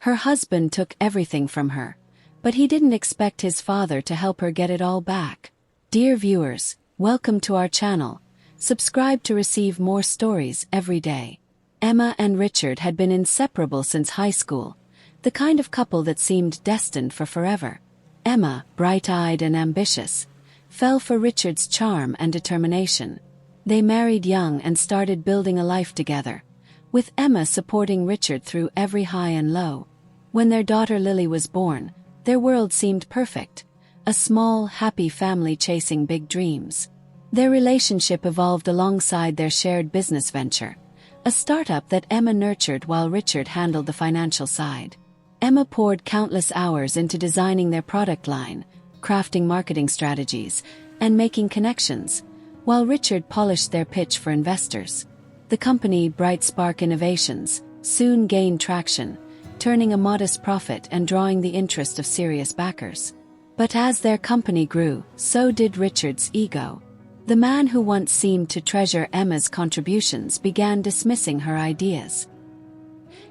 Her husband took everything from her, but he didn't expect his father to help her get it all back. Dear viewers, welcome to our channel. Subscribe to receive more stories every day. Emma and Richard had been inseparable since high school, the kind of couple that seemed destined for forever. Emma, bright-eyed and ambitious, fell for Richard's charm and determination. They married young and started building a life together, with Emma supporting Richard through every high and low. When their daughter Lily was born, their world seemed perfect, a small, happy family chasing big dreams. Their relationship evolved alongside their shared business venture, a startup that Emma nurtured while Richard handled the financial side. Emma poured countless hours into designing their product line, crafting marketing strategies, and making connections, while Richard polished their pitch for investors. The company, Bright Spark Innovations, soon gained traction, turning a modest profit and drawing the interest of serious backers. But as their company grew, so did Richard's ego. The man who once seemed to treasure Emma's contributions began dismissing her ideas.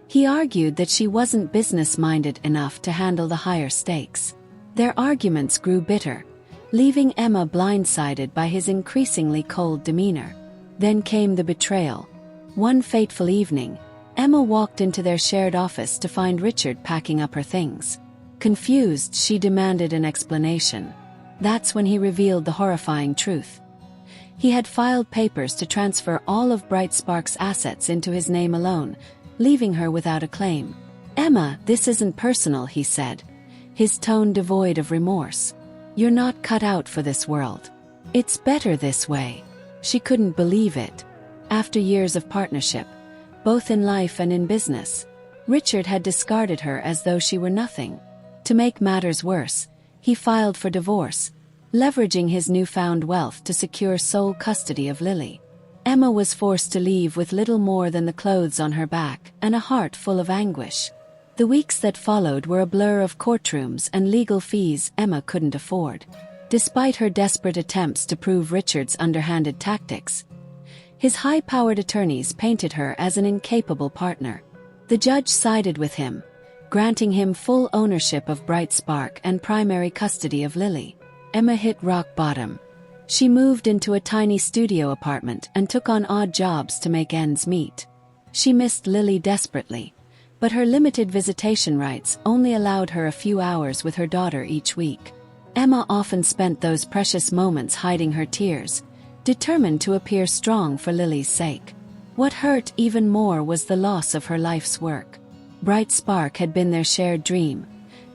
He argued that she wasn't business-minded enough to handle the higher stakes. Their arguments grew bitter, leaving Emma blindsided by his increasingly cold demeanor. Then came the betrayal. One fateful evening, Emma walked into their shared office to find Richard packing up her things. Confused, she demanded an explanation. That's when he revealed the horrifying truth. He had filed papers to transfer all of Bright Spark's assets into his name alone, leaving her without a claim. "Emma, this isn't personal," he said, his tone devoid of remorse. "You're not cut out for this world. It's better this way." She couldn't believe it. After years of partnership, both in life and in business, Richard had discarded her as though she were nothing. To make matters worse, he filed for divorce, leveraging his newfound wealth to secure sole custody of Lily. Emma was forced to leave with little more than the clothes on her back and a heart full of anguish. The weeks that followed were a blur of courtrooms and legal fees Emma couldn't afford. Despite her desperate attempts to prove Richard's underhanded tactics, his high-powered attorneys painted her as an incapable partner. The judge sided with him, granting him full ownership of Bright Spark and primary custody of Lily. Emma hit rock bottom. She moved into a tiny studio apartment and took on odd jobs to make ends meet. She missed Lily desperately, but her limited visitation rights only allowed her a few hours with her daughter each week. Emma often spent those precious moments hiding her tears, determined to appear strong for Lily's sake. What hurt even more was the loss of her life's work. Bright Spark had been their shared dream,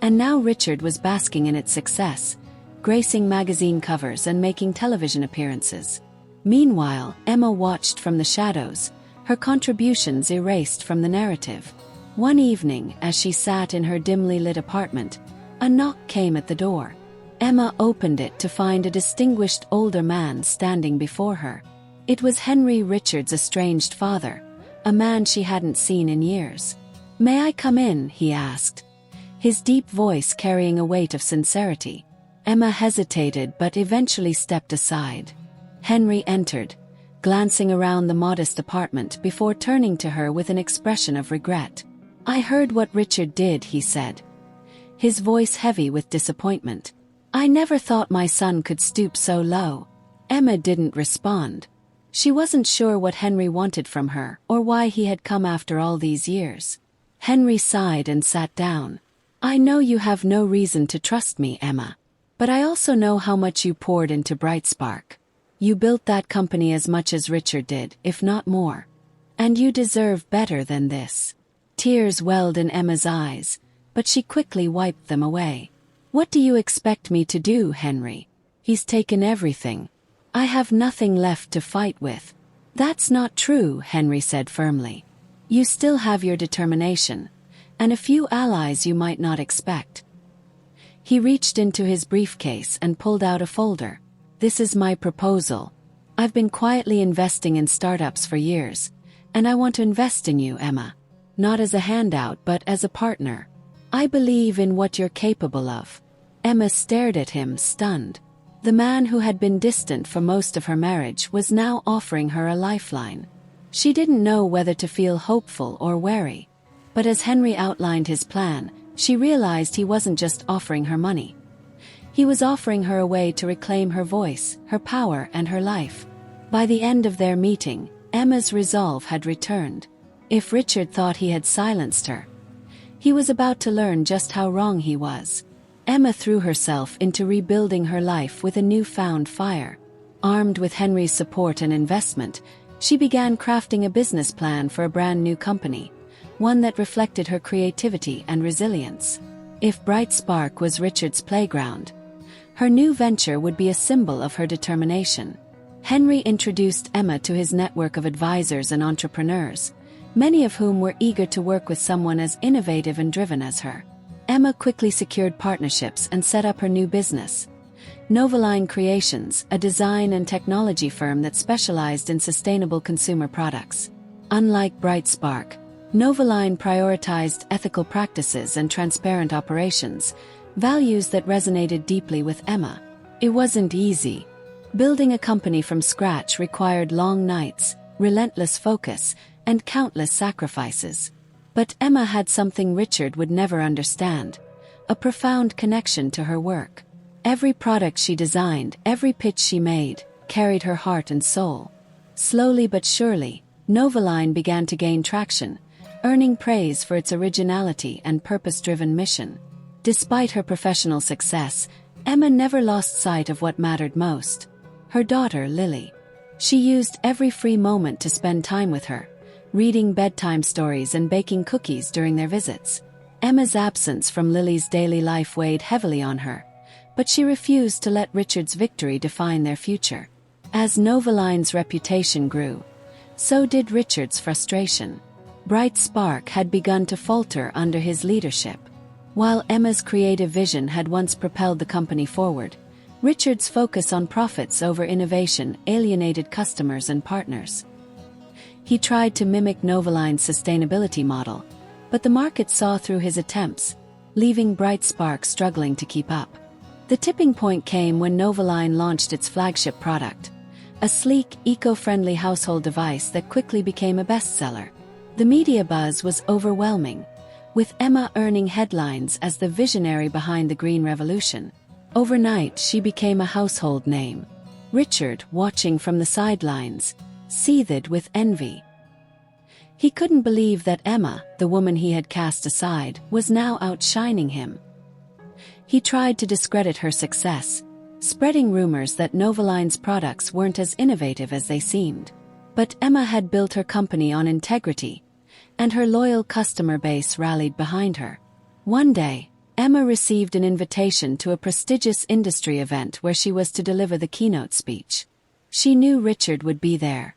and now Richard was basking in its success, gracing magazine covers and making television appearances. Meanwhile, Emma watched from the shadows, her contributions erased from the narrative. One evening, as she sat in her dimly lit apartment, a knock came at the door. Emma opened it to find a distinguished older man standing before her. It was Henry, Richard's estranged father, a man she hadn't seen in years. "May I come in?" he asked, his deep voice carrying a weight of sincerity. Emma hesitated but eventually stepped aside. Henry entered, glancing around the modest apartment before turning to her with an expression of regret. "I heard what Richard did," he said, his voice heavy with disappointment. "I never thought my son could stoop so low." Emma didn't respond. She wasn't sure what Henry wanted from her or why he had come after all these years. Henry sighed and sat down. "I know you have no reason to trust me, Emma. But I also know how much you poured into Bright Spark. You built that company as much as Richard did, if not more. And you deserve better than this." Tears welled in Emma's eyes, but she quickly wiped them away. "What do you expect me to do, Henry? He's taken everything. I have nothing left to fight with." "That's not true," Henry said firmly. "You still have your determination, and a few allies you might not expect." He reached into his briefcase and pulled out a folder. "This is my proposal. I've been quietly investing in startups for years, and I want to invest in you, Emma. Not as a handout but as a partner. I believe in what you're capable of." Emma stared at him, stunned. The man who had been distant for most of her marriage was now offering her a lifeline. She didn't know whether to feel hopeful or wary. But as Henry outlined his plan, she realized he wasn't just offering her money. He was offering her a way to reclaim her voice, her power, and her life. By the end of their meeting, Emma's resolve had returned. If Richard thought he had silenced her, he was about to learn just how wrong he was. Emma threw herself into rebuilding her life with a newfound fire. Armed with Henry's support and investment, she began crafting a business plan for a brand new company, one that reflected her creativity and resilience. If Bright Spark was Richard's playground, her new venture would be a symbol of her determination. Henry introduced Emma to his network of advisors and entrepreneurs, many of whom were eager to work with someone as innovative and driven as her. Emma quickly secured partnerships and set up her new business, Novaline Creations, a design and technology firm that specialized in sustainable consumer products. Unlike Bright Spark, Novaline prioritized ethical practices and transparent operations, values that resonated deeply with Emma. It wasn't easy. Building a company from scratch required long nights, relentless focus, and countless sacrifices. But Emma had something Richard would never understand: a profound connection to her work. Every product she designed, every pitch she made, carried her heart and soul. Slowly but surely, Novaline began to gain traction, earning praise for its originality and purpose-driven mission. Despite her professional success, Emma never lost sight of what mattered most: her daughter Lily. She used every free moment to spend time with her, reading bedtime stories and baking cookies during their visits. Emma's absence from Lily's daily life weighed heavily on her, but she refused to let Richard's victory define their future. As Novaline's reputation grew, so did Richard's frustration. Bright Spark had begun to falter under his leadership. While Emma's creative vision had once propelled the company forward, Richard's focus on profits over innovation alienated customers and partners. He tried to mimic Novaline's sustainability model, but the market saw through his attempts, leaving Bright Spark struggling to keep up. The tipping point came when Novaline launched its flagship product, a sleek, eco-friendly household device that quickly became a bestseller. The media buzz was overwhelming, with Emma earning headlines as the visionary behind the Green Revolution. Overnight, she became a household name. Richard, watching from the sidelines, seethed with envy. He couldn't believe that Emma, the woman he had cast aside, was now outshining him. He tried to discredit her success, spreading rumors that Novaline's products weren't as innovative as they seemed. But Emma had built her company on integrity, and her loyal customer base rallied behind her. One day, Emma received an invitation to a prestigious industry event where she was to deliver the keynote speech. She knew Richard would be there.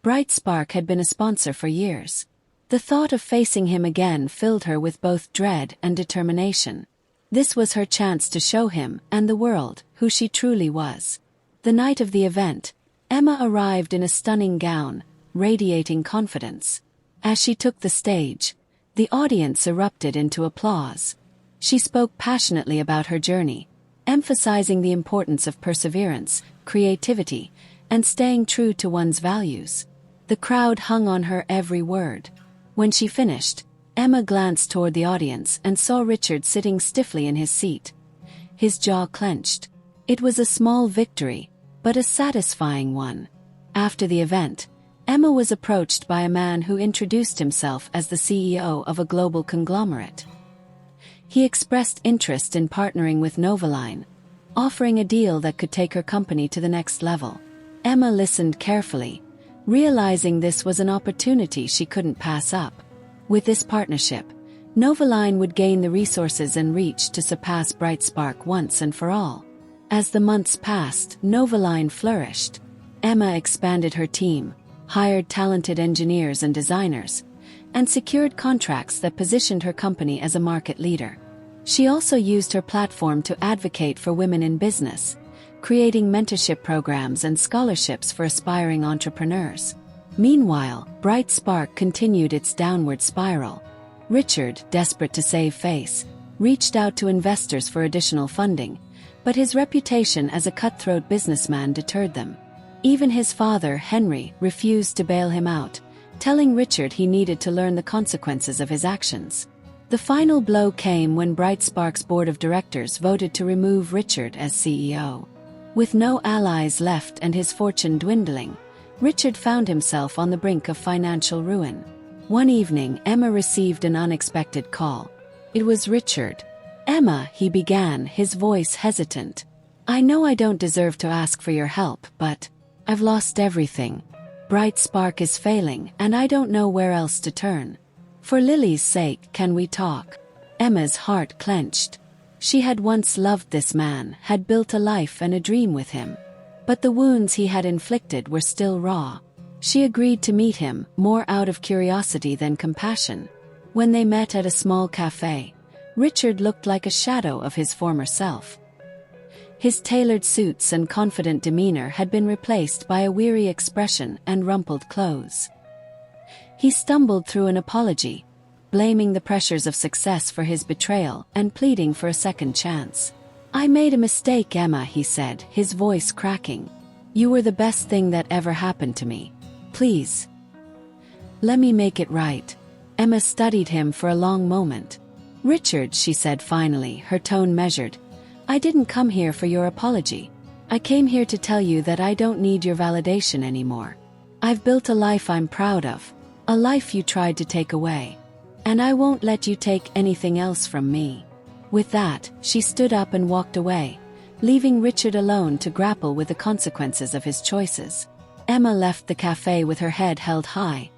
Bright Spark had been a sponsor for years. The thought of facing him again filled her with both dread and determination. This was her chance to show him and the world who she truly was. The night of the event, Emma arrived in a stunning gown, radiating confidence. As she took the stage, the audience erupted into applause. She spoke passionately about her journey, emphasizing the importance of perseverance, creativity, and staying true to one's values. The crowd hung on her every word. When she finished, Emma glanced toward the audience and saw Richard sitting stiffly in his seat, his jaw clenched. It was a small victory, but a satisfying one. After the event, Emma was approached by a man who introduced himself as the CEO of a global conglomerate. He expressed interest in partnering with Novaline, offering a deal that could take her company to the next level. Emma listened carefully, realizing this was an opportunity she couldn't pass up. With this partnership, Novaline would gain the resources and reach to surpass Bright Spark once and for all. As the months passed, Novaline flourished. Emma expanded her team, hired talented engineers and designers, and secured contracts that positioned her company as a market leader. She also used her platform to advocate for women in business, creating mentorship programs and scholarships for aspiring entrepreneurs. Meanwhile, Bright Spark continued its downward spiral. Richard, desperate to save face, reached out to investors for additional funding, but his reputation as a cutthroat businessman deterred them. Even his father, Henry, refused to bail him out, telling Richard he needed to learn the consequences of his actions. The final blow came when Brightspark's board of directors voted to remove Richard as CEO. With no allies left and his fortune dwindling, Richard found himself on the brink of financial ruin. One evening, Emma received an unexpected call. It was Richard. "Emma," he began, his voice hesitant. "I know I don't deserve to ask for your help, but I've lost everything. Brightspark is failing, and I don't know where else to turn. For Lily's sake, can we talk?" Emma's heart clenched. She had once loved this man, had built a life and a dream with him. But the wounds he had inflicted were still raw. She agreed to meet him, more out of curiosity than compassion. When they met at a small cafe, Richard looked like a shadow of his former self. His tailored suits and confident demeanor had been replaced by a weary expression and rumpled clothes. He stumbled through an apology, blaming the pressures of success for his betrayal and pleading for a second chance. "I made a mistake, Emma," he said, his voice cracking. "You were the best thing that ever happened to me. Please, let me make it right." Emma studied him for a long moment. "Richard," she said finally, her tone measured, "I didn't come here for your apology. I came here to tell you that I don't need your validation anymore. I've built a life I'm proud of, a life you tried to take away. And I won't let you take anything else from me." With that, she stood up and walked away, leaving Richard alone to grapple with the consequences of his choices. Emma left the cafe with her head held high,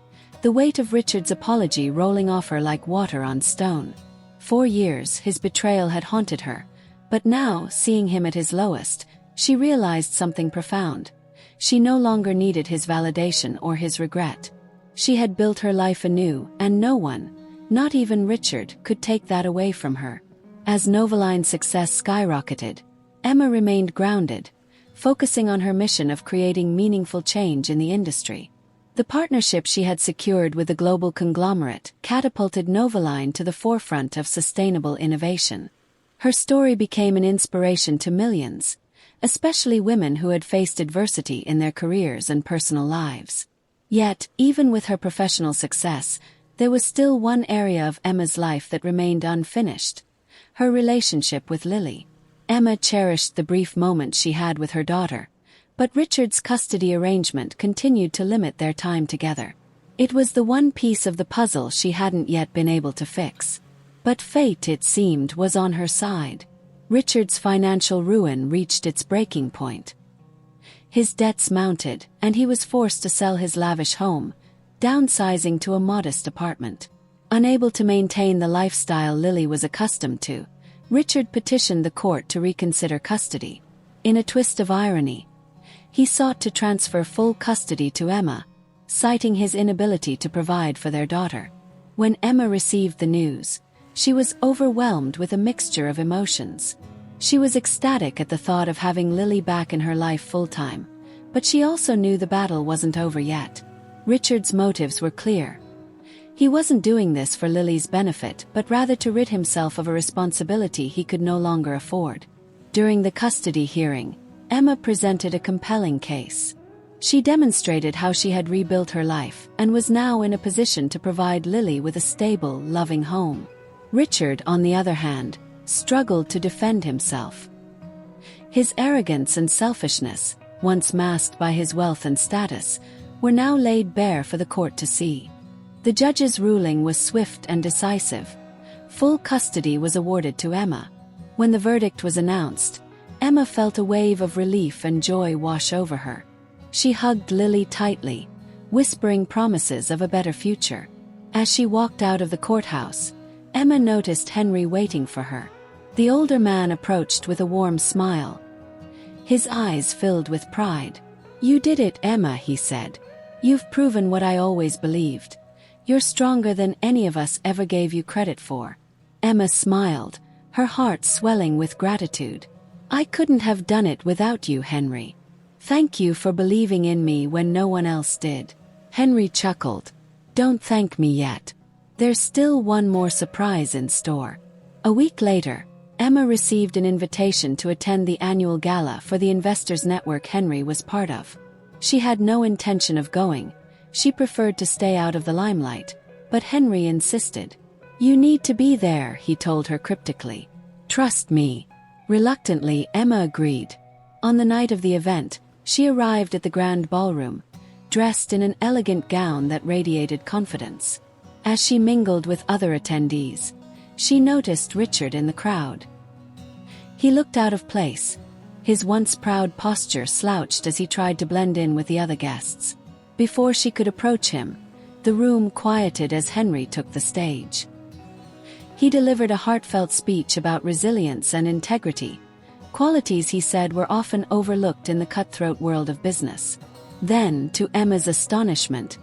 the weight of Richard's apology rolling off her like water on stone. For years, his betrayal had haunted her, but now, seeing him at his lowest, she realized something profound. She no longer needed his validation or his regret. She had built her life anew, and no one, not even Richard, could take that away from her. As Novaline's success skyrocketed, Emma remained grounded, focusing on her mission of creating meaningful change in the industry. The partnership she had secured with the global conglomerate catapulted Novaline to the forefront of sustainable innovation. Her story became an inspiration to millions, especially women who had faced adversity in their careers and personal lives. Yet, even with her professional success, there was still one area of Emma's life that remained unfinished: her relationship with Lily. Emma cherished the brief moments she had with her daughter, but Richard's custody arrangement continued to limit their time together. It was the one piece of the puzzle she hadn't yet been able to fix. But fate, it seemed, was on her side. Richard's financial ruin reached its breaking point. His debts mounted, and he was forced to sell his lavish home, downsizing to a modest apartment. Unable to maintain the lifestyle Lily was accustomed to, Richard petitioned the court to reconsider custody. In a twist of irony, he sought to transfer full custody to Emma, citing his inability to provide for their daughter. When Emma received the news, she was overwhelmed with a mixture of emotions. She was ecstatic at the thought of having Lily back in her life full-time, but she also knew the battle wasn't over yet. Richard's motives were clear. He wasn't doing this for Lily's benefit, but rather to rid himself of a responsibility he could no longer afford. During the custody hearing, Emma presented a compelling case. She demonstrated how she had rebuilt her life and was now in a position to provide Lily with a stable, loving home. Richard, on the other hand, struggled to defend himself. His arrogance and selfishness, once masked by his wealth and status, were now laid bare for the court to see. The judge's ruling was swift and decisive. Full custody was awarded to Emma. When the verdict was announced, Emma felt a wave of relief and joy wash over her. She hugged Lily tightly, whispering promises of a better future. As she walked out of the courthouse, Emma noticed Henry waiting for her. The older man approached with a warm smile. His eyes filled with pride. "You did it, Emma," he said. "You've proven what I always believed. You're stronger than any of us ever gave you credit for." Emma smiled, her heart swelling with gratitude. "I couldn't have done it without you, Henry. Thank you for believing in me when no one else did." Henry chuckled. "Don't thank me yet. There's still one more surprise in store." A week later, Emma received an invitation to attend the annual gala for the Investors Network Henry was part of. She had no intention of going. She preferred to stay out of the limelight, but Henry insisted. "You need to be there," he told her cryptically. "Trust me." Reluctantly, Emma agreed. On the night of the event, she arrived at the grand ballroom, dressed in an elegant gown that radiated confidence. As she mingled with other attendees, she noticed Richard in the crowd. He looked out of place, his once proud posture slouched as he tried to blend in with the other guests. Before she could approach him, the room quieted as Henry took the stage. He delivered a heartfelt speech about resilience and integrity, qualities he said were often overlooked in the cutthroat world of business. Then, to Emma's astonishment,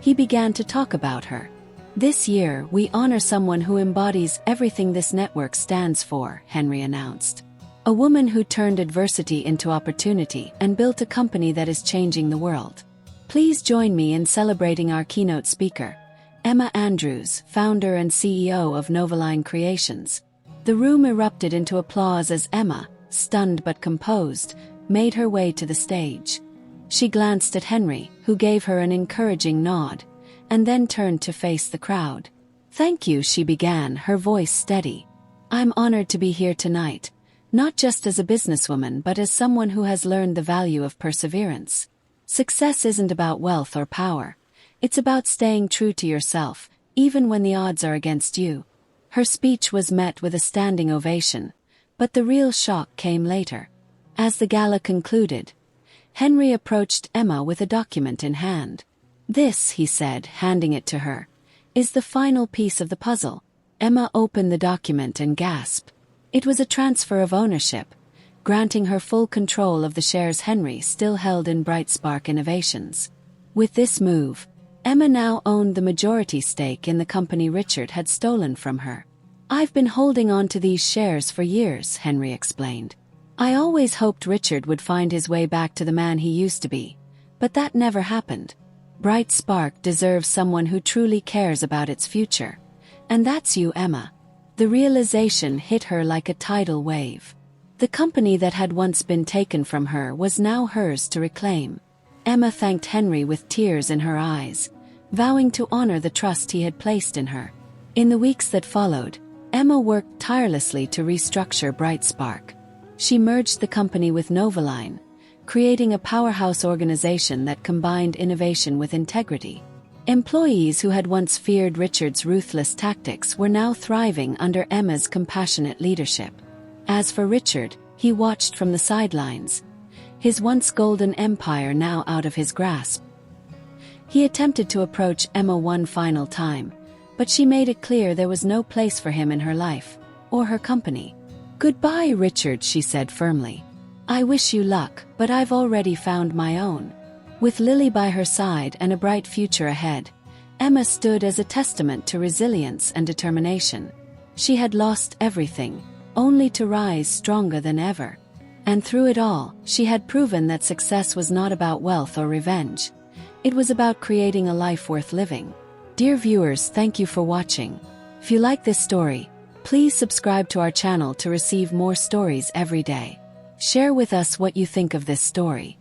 he began to talk about her. "This year, we honor someone who embodies everything this network stands for," Henry announced. "A woman who turned adversity into opportunity and built a company that is changing the world. Please join me in celebrating our keynote speaker, Emma Andrews, founder and CEO of Novaline Creations." The room erupted into applause as Emma, stunned but composed, made her way to the stage. She glanced at Henry, who gave her an encouraging nod, and then turned to face the crowd. "Thank you," she began, her voice steady. "I'm honored to be here tonight, not just as a businesswoman but as someone who has learned the value of perseverance. Success isn't about wealth or power. It's about staying true to yourself, even when the odds are against you." Her speech was met with a standing ovation, but the real shock came later. As the gala concluded, Henry approached Emma with a document in hand. "This," he said, handing it to her, "is the final piece of the puzzle." Emma opened the document and gasped. It was a transfer of ownership, granting her full control of the shares Henry still held in Brightspark Innovations. With this move, Emma now owned the majority stake in the company Richard had stolen from her. "I've been holding on to these shares for years," Henry explained. "I always hoped Richard would find his way back to the man he used to be, but that never happened. Brightspark deserves someone who truly cares about its future. And that's you, Emma." The realization hit her like a tidal wave. The company that had once been taken from her was now hers to reclaim. Emma thanked Henry with tears in her eyes, vowing to honor the trust he had placed in her. In the weeks that followed, Emma worked tirelessly to restructure Brightspark. She merged the company with Novaline, creating a powerhouse organization that combined innovation with integrity. Employees who had once feared Richard's ruthless tactics were now thriving under Emma's compassionate leadership. As for Richard, he watched from the sidelines, his once golden empire now out of his grasp. He attempted to approach Emma one final time, but she made it clear there was no place for him in her life, or her company. "Goodbye, Richard," she said firmly. "I wish you luck, but I've already found my own." With Lily by her side and a bright future ahead, Emma stood as a testament to resilience and determination. She had lost everything, only to rise stronger than ever. And through it all, she had proven that success was not about wealth or revenge. It was about creating a life worth living. Dear viewers, thank you for watching. If you like this story, please subscribe to our channel to receive more stories every day. Share with us what you think of this story.